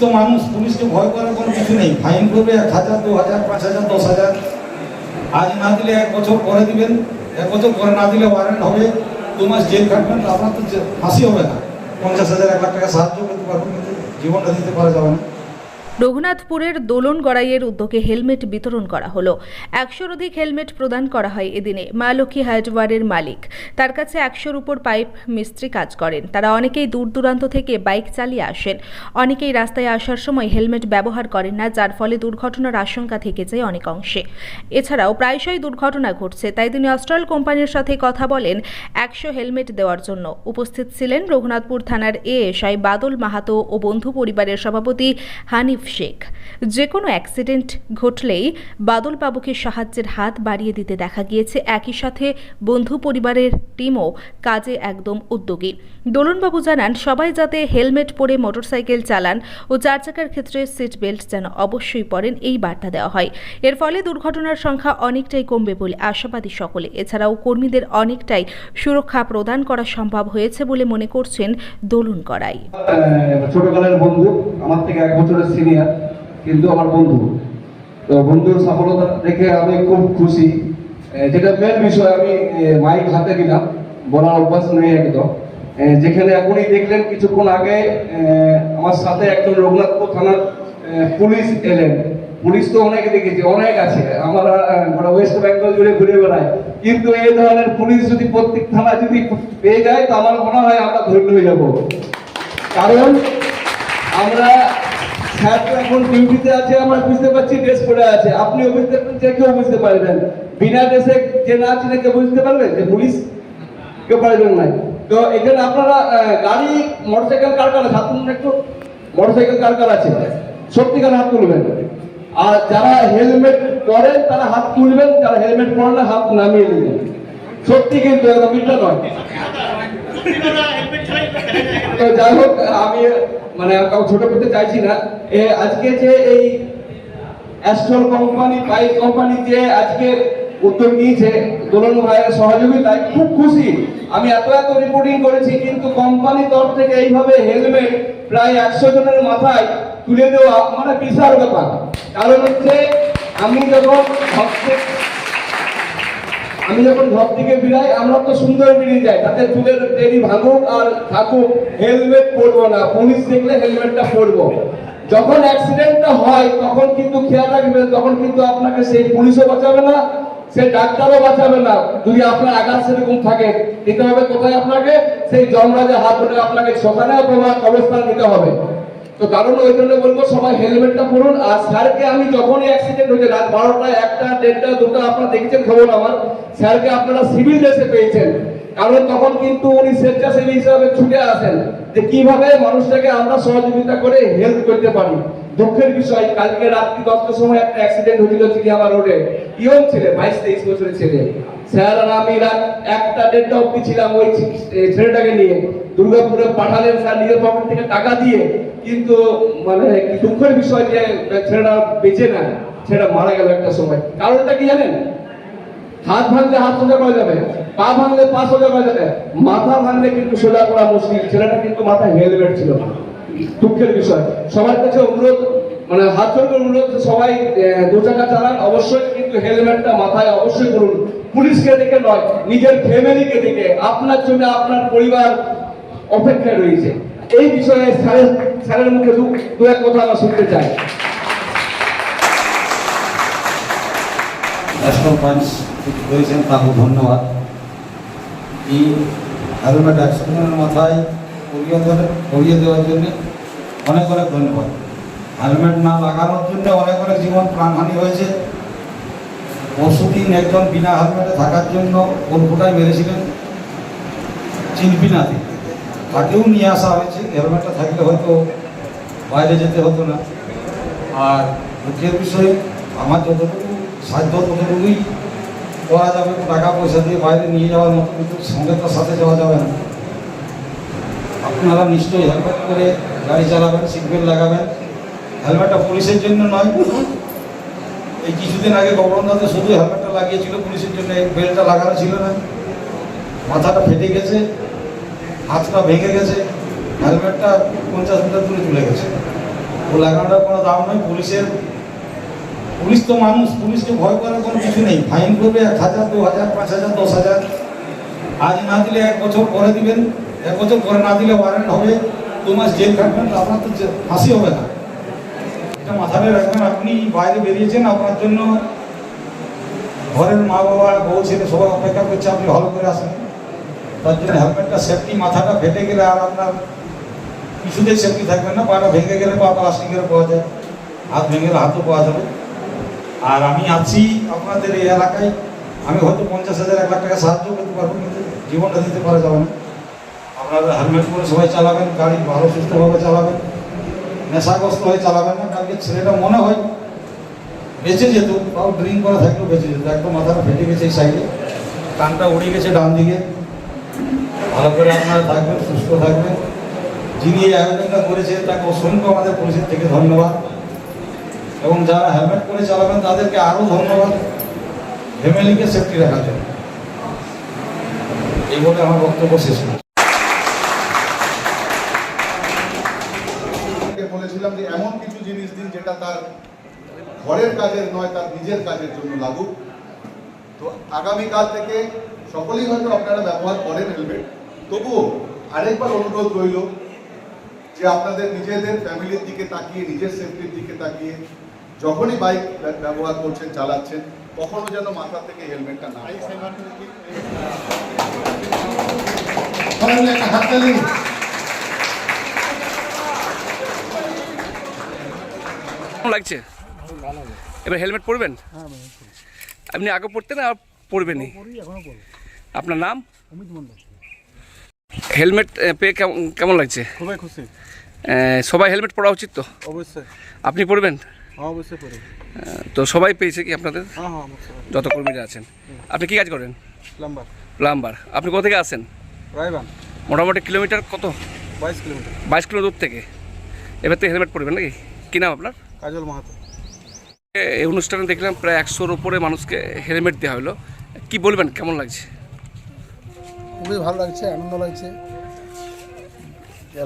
তো মানুষ, পুলিশকে ভয় করার কোনো কিছু নেই। ফাইন করবে 1,000, 2,000, 5,000, 10,000। আজ না দিলে 1 বছর পরে দিবেন, 1 বছর পরে না দিলে ওয়ারেন্ট হবে, 2 মাস জেল খাটবেন। আপনার তো ফাঁসি হবে না। 50,000, 1 লাখ টাকা সাহায্য করতে পারবেন, কিন্তু জীবনটা দিতে পারা যাবে না। রঘুনাথপুরের দোলন গড়াইয়ের উদ্যোগে হেলমেট বিতরণ করা হলো। 100-র অধিক হেলমেট প্রদান করা হয় এদিনে। মা লক্ষ্মী হার্ডওয়্যারের মালিক, তার কাছে 100-র উপর পাইপ মিস্ত্রি কাজ করেন। তারা অনেকেই দূর দূরান্ত থেকে বাইক চালিয়ে আসেন। অনেকেই রাস্তায় আসার সময় হেলমেট ব্যবহার করেন না, যার ফলে দুর্ঘটনার আশঙ্কা থেকে যায় অনেক অংশে। এছাড়াও প্রায়শই দুর্ঘটনা ঘটছে, তাই তিনি অস্ট্রাল কোম্পানির সাথে কথা বলেন 100 হেলমেট দেওয়ার জন্য। উপস্থিত ছিলেন রঘুনাথপুর থানার এএসআই বাদল মাহাতো ও বন্ধু পরিবারের সভাপতি হানিফ শেখ। যে কোনো অ্যাক্সিডেন্ট ঘটলেই বাদল বাবুকে সাহায্যের হাত বাড়িয়ে দিতে দেখা গিয়েছে। একই সাথে বন্ধু পরিবারের টিমও কাজে একদম উদ্যোগী। দোলনবাবু জানান, সবাই যাতে হেলমেট পরে মোটরসাইকেল চালান ও 4 চাকার ক্ষেত্রে সিট বেল্ট যেন অবশ্যই পরেন, এই বার্তা দেওয়া হয়। এর ফলে দুর্ঘটনার সংখ্যা অনেকটাই কমবে বলে আশাবাদী সকলে। এছাড়াও কর্মীদের অনেকটাই সুরক্ষা প্রদান করা সম্ভব হয়েছে বলে মনে করছেন দোলন গড়াই। ছোটকালের বন্ধু, আমার থেকে 1 বছরের সিনিয়র, কিন্তু আমার বন্ধু। তো বন্ধুর সফলতা দেখে আমি খুব খুশি। যেটা মেন বিষয়, আমি মাইক হাতে নিলাম, বলার অভ্যাস নেই একদম। যেখানে এখনই দেখলেন কিছুক্ষণ আগে আমার সাথে একজন রঘুনাথপুর থানার পুলিশ এলেন। পুলিশ তো অনেকে দেখেছি, অনেক আছে, আমরা ওয়েস্ট বেঙ্গল জুড়ে ঘুরে বেড়াই, কিন্তু এই ধরনের পুলিশ যদি প্রত্যেক থানা যদি পেয়ে যায়, তো আমার মনে হয় আমরা ধন্য হয়ে যাব। কারণ আমরা স্যার তো এখন ডিউটিতে আছে, আমরা বুঝতে পারছি ড্রেস পরে আছে, আপনিও বুঝতে পারছেন, যে কেউ বুঝতে পারবেন। বিনা ড্রেসে যে না চিনে কেউ বুঝতে পারবেন যে পুলিশ, কেউ পারবেন না। তো এখানে আপনারা গাড়ি, মোটরসাইকেল কার কার আছে হাত তুলুন একটু। মোটরসাইকেল কার কার আছে সত্যিকার হাত তুলবেন। আর যারা হেলমেট পরেন তারা হাত তুলবেন, যারা হেলমেট পরেন না হাত নামিয়ে দিবেন। সত্যি কিন্তু একদম মিথ্যা নয়। তো যাই হোক, আমি ছোট করতে চাইছি না। আজকে যে এই অ্যাস্ট্রাল কোম্পানি, বাইক কোম্পানি যে আজকে উদ্যোগ নিয়েছে দোলন ভাইয়ের সহযোগিতায়, খুব খুশি। আমি এত রিপোর্টিং করেছি, কিন্তু কোম্পানির তরফ থেকে এইভাবে হেলমেট প্রায় 100 জনের মাথায় তুলে দেওয়া মানে বিশাল ব্যাপার। কারণ হচ্ছে আমি যখন ঘর থেকে বেরাই, আমরা তো সুন্দর বেরিয়ে যাই, তাতে চুলের দেরি ভাঙুক আর থাকুক, হেলমেট পরবো না। পুলিশ দেখলে হেলমেটটা পরবো। যখন অ্যাক্সিডেন্টটা হয় তখন কিন্তু খেয়াল রাখবেন, তখন কিন্তু আপনাকে সেই পুলিশও বাঁচাবে না, সেই ডাক্তারও বাঁচাবে না। যদি আপনার আঘাত সেরকম থাকে, দিতে হবে কোথায় আপনাকে? সেই যমরাজের হাত ধরে আপনাকে শ্মশানে অবস্থান নিতে হবে। তো কারণ ওই জন্য বলবো সবাই হেলমেটটা পরুন। আর স্যারকে আমি যখনই অ্যাক্সিডেন্ট হয়েছে, রাত 12টা, 1টা, 1:30, 2টা, আপনারা দেখেছেন খবর আমার, স্যারকে আপনারা সিভিল ড্রেসে পেয়েছেন। কারণ তখন কিন্তু উনি স্বেচ্ছাসেবী হিসাবে ছুটে আসেন যে কিভাবে মানুষটাকে আমরা সহযোগিতা করে হেল্প করতে পারি। দুঃখের বিষয়, কালকে রাত্রি 10টার সময় একটা অ্যাক্সিডেন্ট হয়েছিল চিড়িয়াখানা রোডে। ইয়ং ছেলে, 22-23 বছরের ছেলে। স্যার আর আমি রাত 1টা, 1:30 অব্দি ছিলাম ওই ছেলেটাকে নিয়ে। দুর্গাপুরে পাঠালেন স্যার নিজের পকেট থেকে টাকা দিয়ে, কিন্তু দুঃখের বিষয় যে ছেলেটা বেঁচে না, ছেলেটা মারা গেল একটা সময়। কারণটা কি জানেন? হাত ভাঙলে হাত সোজা করা যাবে, পা ভাঙলে পা সোজা করা যাবে, মাথা ভাঙলে কিন্তু সোজা করা মুশকিল। ছেলেটা কিন্তু মাথায় হেলমেট ছিল। দুঃখের বিষয়। সবার কাছে অনুরোধ, হাত জোর করে অনুরোধ, সবাই 2 চাকা চালান, অবশ্যই কিন্তু হেলমেটটা মাথায় অবশ্যই করুন। পুলিশকে দেখে নয়, নিজের ফ্যামিলিকে দেখে। আপনার জন্য আপনার পরিবার অপেক্ষায় রয়েছে। এই বিষয়ে স্যারের মুখে 2-1 কথা আমরা শুনতে চাই। ন্যাশনাল পাঞ্চ রয়েছেন, তাকে ধন্যবাদ। এই হেলমেট 100 জনের মাথায় পরিয়ে দেওয়ার জন্য অনেক ধন্যবাদ। হেলমেট না লাগানোর জন্য অনেক জীবন প্রাণহানি হয়েছে। পরশুদিন একজন বিনা হেলমেটে থাকার জন্য কলকাতায় মেরেছিলেন চিনপিনাতে, তাকেও নিয়ে আসা হয়েছে। হেলমেটটা থাকলে হয়তো বাইরে যেতে হতো না। আর দুঃখের বিষয়ে আমার যতটুকু সাধ্য ততটুকুই করা যাবে। টাকা পয়সা দিয়ে বাইরে নিয়ে যাওয়ার মতো, কিন্তু সঙ্গে তার সাথে যাওয়া যাবে না। আপনারা নিশ্চয়ই হেলমেট করে গাড়ি চালাবেন, সিট বেল্ট লাগাবেন। হেলমেটটা পুলিশের জন্য নয়। এই কিছুদিন আগে গভর্নমেন্ট শুধু হেলমেটটা লাগিয়েছিল পুলিশের জন্য, এই বেল্টটা লাগানো ছিল না। মাথাটা ফেটে গেছে, হাতটা ভেঙে গেছে, হেলমেটটা 50 মিটার দূরে চলে গেছে। ও লাগানোটার কোনো দাম নয়। পুলিশ তো মানুষ, পুলিশকে ভয় করার কোনো কিছু নেই। ফাইন করবে 1000, 2000, 5000, 10000। আজ না দিলে 1 বছর পরে দিবেন, 1 বছর পরে না দিলে ওয়ারেন্ট হবে, 2 মাস জেল খাটবেন, তো আপনার তো ফাঁসি হবে না। এটা মাথায় রাখবেন। আপনি বাইরে বেরিয়েছেন, আপনার জন্য ঘরের মা বাবা, বউ ছেলে সবাই অপেক্ষা করছে, আপনি ভালো করে আসেন। তার জন্য হেলমেটটা সেফটি, মাথাটা ফেটে গেলে আর আপনার কিছুতেই সেফটি থাকবে না। পাটা ভেঙে গেলে পা প্লাস্টিকের পাওয়া যায়, হাত ভেঙে গেলে হাতও পাওয়া যাবে। আর আমি আছি আপনাদের এই এলাকায়, আমি হয়তো 50,000, 1 লাখ টাকা সাহায্য করতে পারবো, কিন্তু জীবনটা দিতে পারা যাবে না। আপনারা হেলমেট পরে সবাই চালাবেন, গাড়ি ভালো সুস্থভাবে চালাবেন, নেশাগ্রস্ত হয়ে চালাবেন না। কালকে ছেলেটা মনে হয় বেঁচে যেত, তাও ড্রিঙ্ক করা থাকলেও বেঁচে যেত। একদম মাথাটা ফেটে গেছে এই সাইডে, কানটা উড়ে গেছে ডান দিকে। ভালো করে আপনারা থাকবেন, সুস্থ থাকবেন। যিনি এই আয়োজনটা করেছে তাকে অসংখ্য আমাদের পুলিশের থেকে ধন্যবাদ, এবং যারা হেলমেট পরে চালাবেন তাদেরকে আরও ধন্যবাদ, ফ্যামিলিকে সেফটি রাখার জন্য। এই বলে আমার বক্তব্য শেষ করছি। বলেছিলাম যে এমন কিছু জিনিস দিন যেটা তার ঘরের কাজের নয়, তার নিজের কাজের জন্য লাগুক। তো আগামীকাল থেকে সকলেই হয়তো আপনারা ব্যবহার করেন হেলমেট, তবুও আরেকবার অনুরোধ রইল যে আপনাদের নিজেদের ফ্যামিলির দিকে তাকিয়ে, নিজের সেফটির দিকে তাকিয়ে যখনই বাইক ব্যবহার করছেন, চালাচ্ছেন, কখনো যেন মাথা থেকে হেলমেটটা না হাততালি। কেমন লাগছে? এবার হেলমেট পরবেন? আপনি আগে পরতেন আর পরবেনই? আপনার নাম? হেলমেট পেয়ে কেমন লাগছে? খুবই খুশি। সবাই হেলমেট পরা উচিত তো? অবশ্যই। আপনি পরবেন? হ্যাঁ, অবশ্যই পড়ি। তো সবাই পেয়েছে কি আপনাদের? হ্যাঁ হ্যাঁ, অবশ্যই। যত কর্মীরা আছেন। আপনি কি কাজ করেন? প্লাম্বার। প্লাম্বার। আপনি কোথা থেকে আসেন? রায়বান। মোটামুটি কিলোমিটার কত? 22 কিলোমিটার। 22 কিলো দূর থেকে। এবার তো হেলমেট পরবেন নাকি? কী নাম আপনার? কাজল মাহাতো। এই অনুষ্ঠানে দেখলাম প্রায় 100-র উপরে মানুষকে হেলমেট দেওয়া হলো। কি বলবেন, কেমন লাগছে? খুবই ভালো লাগছে, আনন্দ লাগছে।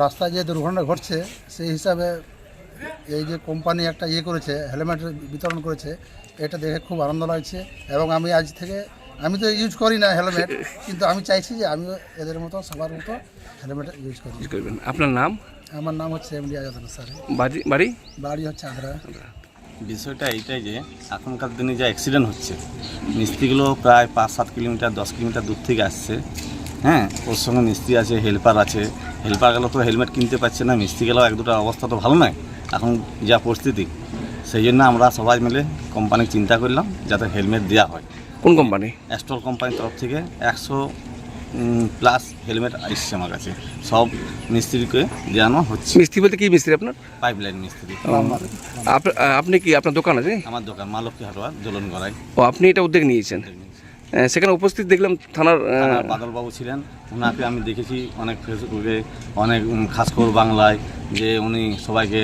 রাস্তায় যে দুর্ঘটনা ঘটছে সেই হিসাবে এই যে কোম্পানি একটা করেছে, হেলমেট বিতরণ করেছে, এটা দেখে খুব আনন্দ লাগছে। এবং আমি আজ থেকে, আমি তো ইউজ করি না হেলমেট, কিন্তু আমি চাইছি যে আমিও এদের মতো, সবার মতো হেলমেট ইউজ করি। করবেন। আপনার নাম? আমার নাম হচ্ছে এমডি আজাদ স্যার। বাড়ি? বাড়ি হচ্ছে আদ্রা। বিষয়টা এইটাই যে এখনকার দিনে যে অ্যাক্সিডেন্ট হচ্ছে, মিস্ত্রিগুলো প্রায় 5-7 কিলোমিটার, 10 কিলোমিটার দূর থেকে আসছে। হ্যাঁ, ওর সঙ্গে মিস্ত্রি আছে, হেল্পার আছে। হেল্পারগুলো তো হেলমেট কিনতে পারছে না, মিস্ত্রিগুলোও 1-2টার অবস্থা তো ভালো নয় এখন যা পরিস্থিতি। সেই জন্য আমরা সবাই মিলে কোম্পানি চিন্তা করলাম যাতে হেলমেট দেওয়া হয়। কোন কোম্পানি? অ্যাস্ট্রল কোম্পানির তরফ থেকে 100+ হেলমেট আসছে আমার কাছে, সব মিস্ত্রিকে দেওয়ানো হচ্ছে। মিস্ত্রি বলতে কি মিস্ত্রি আপনার? পাইপলাইন মিস্ত্রি। আপনি কি, আপনার দোকান আছে? আমার দোকান মা লক্ষ্মী হাটওয়ার, দোলন গড়াই। ও, আপনি এটা উদ্যোগ নিয়েছেন? সেখানে উপস্থিত দেখলাম থানার বাদলবাবু ছিলেন, ওনাকে আমি দেখেছি অনেক ফেসবুকে, অনেক খাসখবর বাংলায়, যে উনি সবাইকে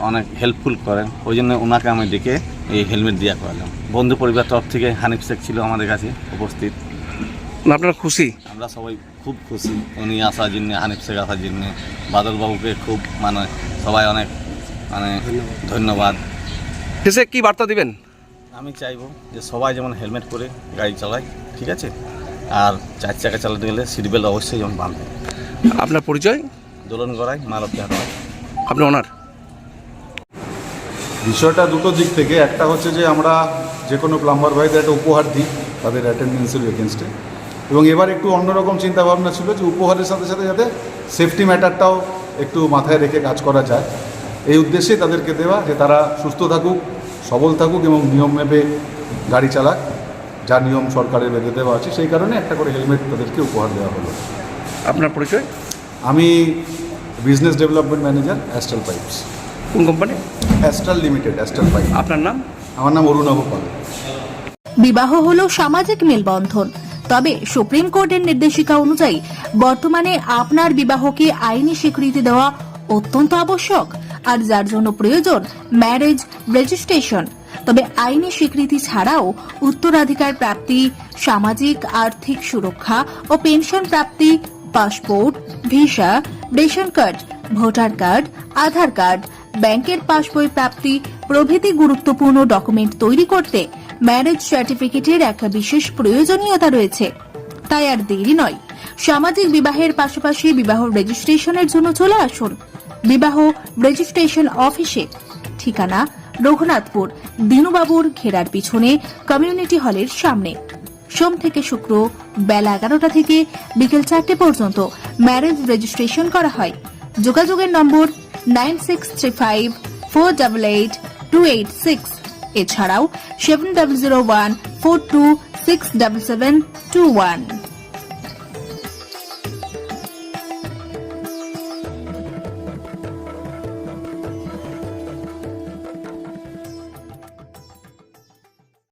অনেক হেল্পফুল করেন। ওই জন্য ওনাকে আমি ডেকে এই হেলমেট দেওয়া করালাম। বন্ধু পরিবার তরফ থেকে হানিফ শেখ ছিল আমাদের কাছে উপস্থিত। আপনারা খুশি? আমরা সবাই খুব খুশি উনি আসার জন্যে, হানিফ শেখ আসার জন্যে। বাদলবাবুকে খুব সবাই অনেক ধন্যবাদ। শেষে কি বার্তা দিবেন? আমি চাইবো যে সবাই যেমন হেলমেট পরে গাড়ি চালায়, ঠিক আছে? আর 4 চাকা চালাতে গেলে সিট বেল্ট অবশ্যই যেমন বাঁধবে। আপনার পরিচয়? দোলন গড়াই, মা লক্ষ্মী হাটওয়ার। আপনি ওনার? বিষয়টা দুটো দিক থেকে, একটা হচ্ছে যে আমরা যে কোনো প্লাম্বার ভাইদের একটা উপহার দিই তাদের অ্যাটেন্ডেন্সের এগেনস্টে, এবং এবার একটু অন্যরকম চিন্তাভাবনা ছিল যে উপহারের সাথে সাথে যাতে সেফটি ম্যাটারটাও একটু মাথায় রেখে কাজ করা যায়, এই উদ্দেশ্যে তাদেরকে দেওয়া, যে তারা সুস্থ থাকুক, সবল থাকুক এবং নিয়ম মেপে গাড়ি চালাক, যা নিয়ম সরকারের বেঁধে দেওয়া আছে। সেই কারণে একটা করে হেলমেট তাদেরকে উপহার দেওয়া হলো। আপনার পরিচয়? আমি business development manager, Astral pipes. কোন company? Astral limited, Astral pipe. আপনার নাম? আমার নাম অরুণাভ পাল। বিবাহ হলো সামাজিক মেলবন্ধন, তবে সুপ্রিম কোর্টের নির্দেশিকা অনুযায়ী বর্তমানে আপনার বিবাহকে আইনি স্বীকৃতি দেওয়া অত্যন্ত আবশ্যক, আর যার জন্য প্রয়োজন ম্যারেজ রেজিস্ট্রেশন। তবে আইনি স্বীকৃতি ছাড়াও উত্তরাধিকার প্রাপ্তি, সামাজিক আর্থিক সুরক্ষা ও পেনশন প্রাপ্তি, passport, visa, ration card, voter card, Aadhaar card, ব্যাংকের পাসবই প্রাপ্তি প্রভৃতি গুরুত্বপূর্ণ ডকুমেন্ট তৈরি করতে ম্যারেজ সার্টিফিকেটের একটা বিশেষ প্রয়োজনীয়তা রয়েছে। তাই আর দেরি নয়, সামাজিক বিবাহের পাশাপাশি বিবাহ রেজিস্ট্রেশনের জন্য চলে আসুন বিবাহ রেজিস্ট্রেশন অফিসে। ঠিকানা রঘুনাথপুর দিনুবাবুর ঘেরার পিছনে কমিউনিটি হলের সামনে। সোম থেকে শুক্র বেলা 11টা থেকে বিকেল 4টে পর্যন্ত ম্যারেজ রেজিস্ট্রেশন করা হয়। যোগাযোগের নম্বর 9635488286, এছাড়াও 700142677721।